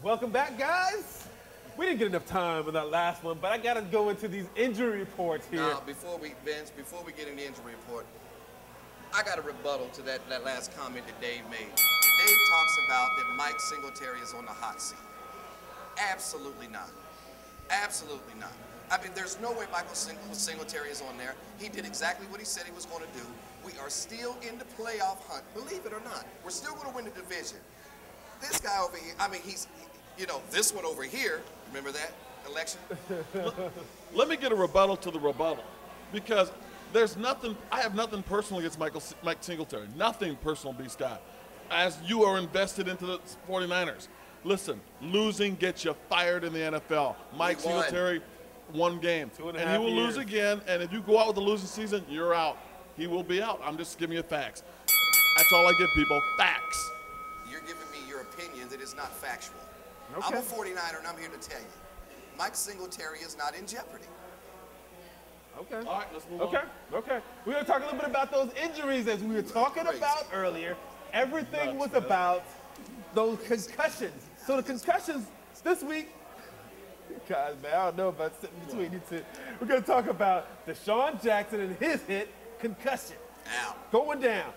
Welcome back, guys. We didn't get enough time with that last one, but I got to go into these injury reports here. Now, before we get in the injury report, I got a rebuttal to that last comment that Dave made. Dave talks about that Mike Singletary is on the hot seat. Absolutely not. Absolutely not. I mean, there's no way Michael Singletary is on there. He did exactly what he said he was going to do. We are still in the playoff hunt. Believe it or not, we're still going to win the division. This guy over here, I mean, this one over here, remember that election? Let me get a rebuttal to the rebuttal, because there's nothing, I have nothing personal against Mike Singletary. Nothing personal, B-Scott. As you are invested into the 49ers. Listen, losing gets you fired in the NFL. Mike Singletary, one game. And he will lose again, and if you go out with a losing season, you're out. He will be out. I'm just giving you facts. That's all I give people, facts. You're giving me your opinion that is not factual. Okay. I'm a 49er, and I'm here to tell you, Mike Singletary is not in jeopardy. Okay. All right, let's move on. Okay. We're going to talk a little bit about those injuries as we were talking about earlier. Everything was about those concussions. So the concussions this week, guys, man, I don't know about sitting between you two. We're going to talk about Deshaun Jackson and his hit, concussion. Ow. Going down.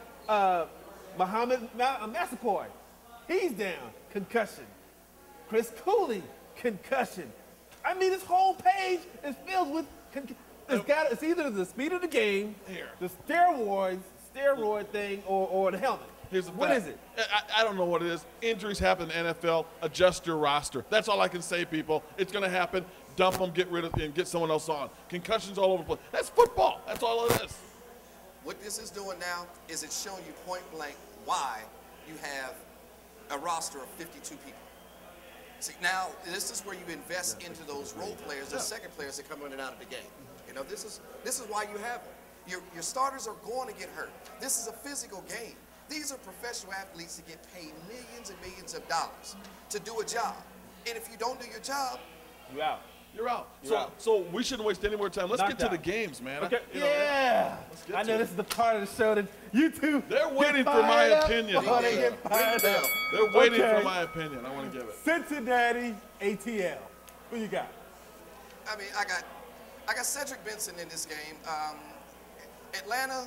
Muhammad Massaquoi, he's down, concussion. Chris Cooley, concussion. I mean, this whole page is filled with it's either the speed of the game, the steroid thing, or the helmet. Here's the what fact. is it? I don't know what it is. Injuries happen in the NFL. Adjust your roster. That's all I can say, people. It's going to happen. Dump them, get rid of them, and get someone else on. Concussions all over the place. That's football. That's all it is. What this is doing now is it's showing you point blank why you have a roster of 52 people. See, now this is where you invest into those role players, the second players that come in and out of the game. You know, this is why you have them. Your starters are going to get hurt. This is a physical game. These are professional athletes that get paid millions and millions of dollars to do a job. And if you don't do your job, you're out. You're out. So we shouldn't waste any more time. Let's get to the games, man. Okay. I know this is the part of the show that you two They're waiting for my opinion. They're waiting for my opinion. I want to give it. Cincinnati ATL. Who you got? I mean, I got Cedric Benson in this game. Atlanta,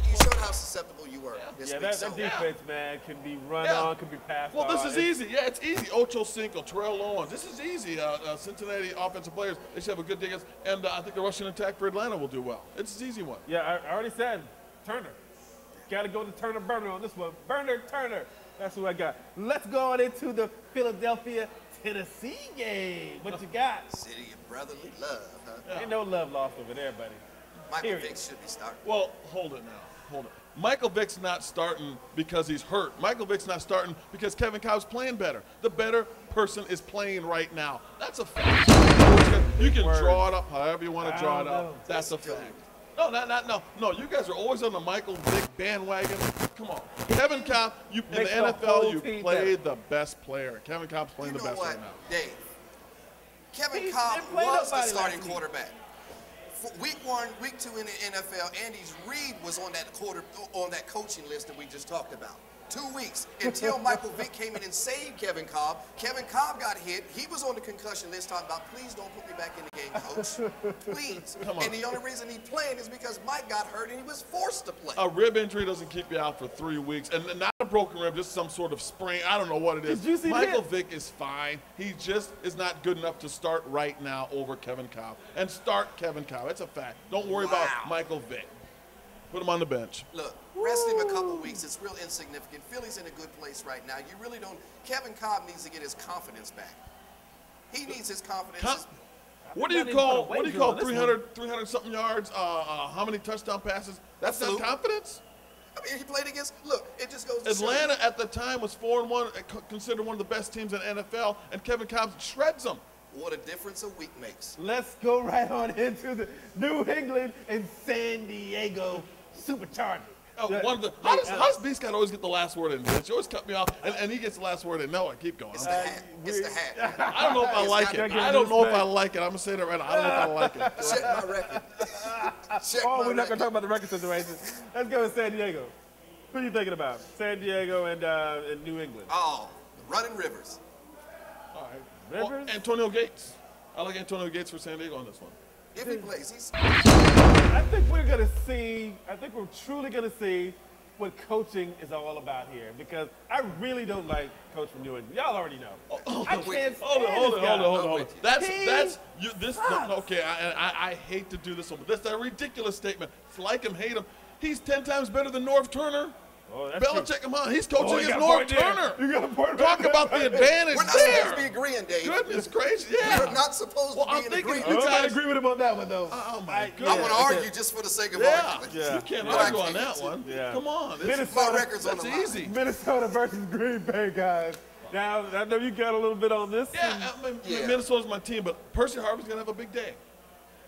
you showed how susceptible you were. That defense, man, can be run on, can be passed on. Well, this is easy. Yeah, it's easy. Ocho Cinco, Terrell Owens. This is easy. Cincinnati offensive players, they should have a good day against. And I think the rushing attack for Atlanta will do well. It's an easy one. Yeah, I already said Turner. Got to go to Turner Burner on this one. Burner Turner. That's who I got. Let's go on into the Philadelphia, Tennessee game. What you got? City of brotherly love, huh? Ain't no love lost over there, buddy. Michael Vick should be starting. Well, hold it now. Hold it. Michael Vick's not starting because he's hurt. Michael Vick's not starting because Kevin Cobb's playing better. The better person is playing right now. That's a fact. You can draw it up however you want to draw it up. That's a fact. No. You guys are always on the Michael Vick bandwagon. Come on. Kevin Cobb, in the NFL, you play the best player. Kevin Cobb's playing the best right now. Dave, Kevin Cobb was the starting quarterback. Week 1, week 2 in the NFL, Andy Reid was on that coaching list that we just talked about. 2 weeks until Michael Vick came in and saved Kevin Cobb. Kevin Cobb got hit. He was on the concussion list talking about, please don't put me back in the game, coach. Please. And the only reason he playing is because Mike got hurt and he was forced to play. A rib injury doesn't keep you out for 3 weeks. And not a broken rib, just some sort of sprain. I don't know what it is. Did you see Michael Vick is fine. He just is not good enough to start right now over Kevin Cobb. And start Kevin Cobb. It's a fact. Don't worry about Michael Vick. Put him on the bench. Look, rest him a couple weeks. It's real insignificant. Philly's in a good place right now. You really don't. Kevin Cobb needs to get his confidence back. He needs his confidence. What do you call 300 something yards? How many touchdown passes? That's not confidence. I mean, he played against. Look, it just goes. Atlanta at the time was 4-1, considered one of the best teams in the NFL, and Kevin Cobb shreds them. What a difference a week makes. Let's go right on into the New England and San Diego Superchargers. How does B-Scott always get the last word in this? You always cut me off, and he gets the last word in. No, I keep going. It's the hat. It's the hat. I don't know if I like it. I don't know if I like it. I'm going to say that right now. I don't know if I like it. Check my record. We're not going to talk about the record situation. Let's go to San Diego. Who are you thinking about? San Diego and New England. Oh, Running Rivers. All right. Rivers? Well, Antonio Gates. I like Antonio Gates for San Diego on this one. If he plays, he's. I think we're truly gonna see what coaching is all about here, because I really don't like Coach from New England. Y'all already know. I can't Hold on. with you. That's you. This sucks. okay. I hate to do this one, but that's a ridiculous statement. It's like him, hate him. He's 10 times better than Norv Turner. Oh, that's true. Belichick, come on. He's coaching you against got a Norv point there. Turner. You got a point Talk right about there. the advantage We're not there. supposed to be agreeing, Dave. Goodness gracious, yeah. We're not supposed Well, to I'm be in thinking agreement. you I guys. agree with him on that one, though. Oh my I goodness. want to argue just for the sake of Yeah. argument. Yeah. You can't But I argue on can't. that one. Yeah. Come on. My record's on That's the line. easy. Minnesota versus Green Bay, guys. Now, I know you got a little bit on this. Yeah, Yeah. Minnesota's my team, but Percy Harvin's going to have a big day.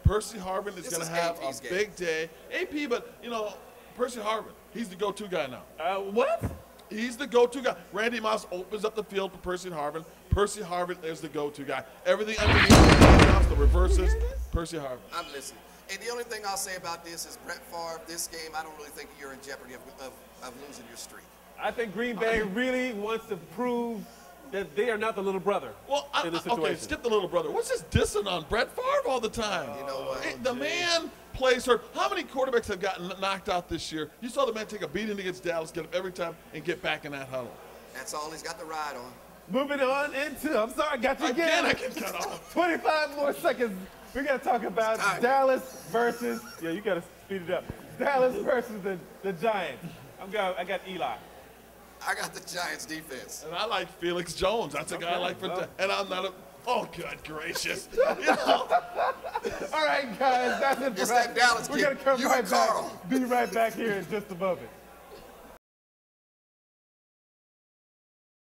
Percy Harvin is This going is to have AP's a game. big day. AP, but, Percy Harvin, he's the go-to guy now. What? He's the go-to guy. Randy Moss opens up the field for Percy Harvin. Percy Harvin is the go-to guy. Everything underneath the reverses, Percy Harvin. I'm listening. And the only thing I'll say about this is Brett Favre, this game, I don't really think you're in jeopardy of losing your streak. I think Green Bay really wants to prove that they are not the little brother in this situation. Okay, skip the little brother. What's this dissing on Brett Favre all the time? You know what? The man plays hurt. How many quarterbacks have gotten knocked out this year? You saw the man take a beating against Dallas, get up every time, and get back in that huddle. That's all he's got to ride on. Moving on into, I'm sorry, I got you again. I get cut off. 25 more seconds. We got to talk about time. Dallas versus, you got to speed it up. Dallas versus the Giants. I got Eli. I got the Giants defense. And I like Felix Jones. That's a guy I like for. well. And I'm not a. Oh, good gracious. All right, guys, that's it for It's us. that Dallas We're kid. going to come You right and Carl. back. Be right back here in just a moment.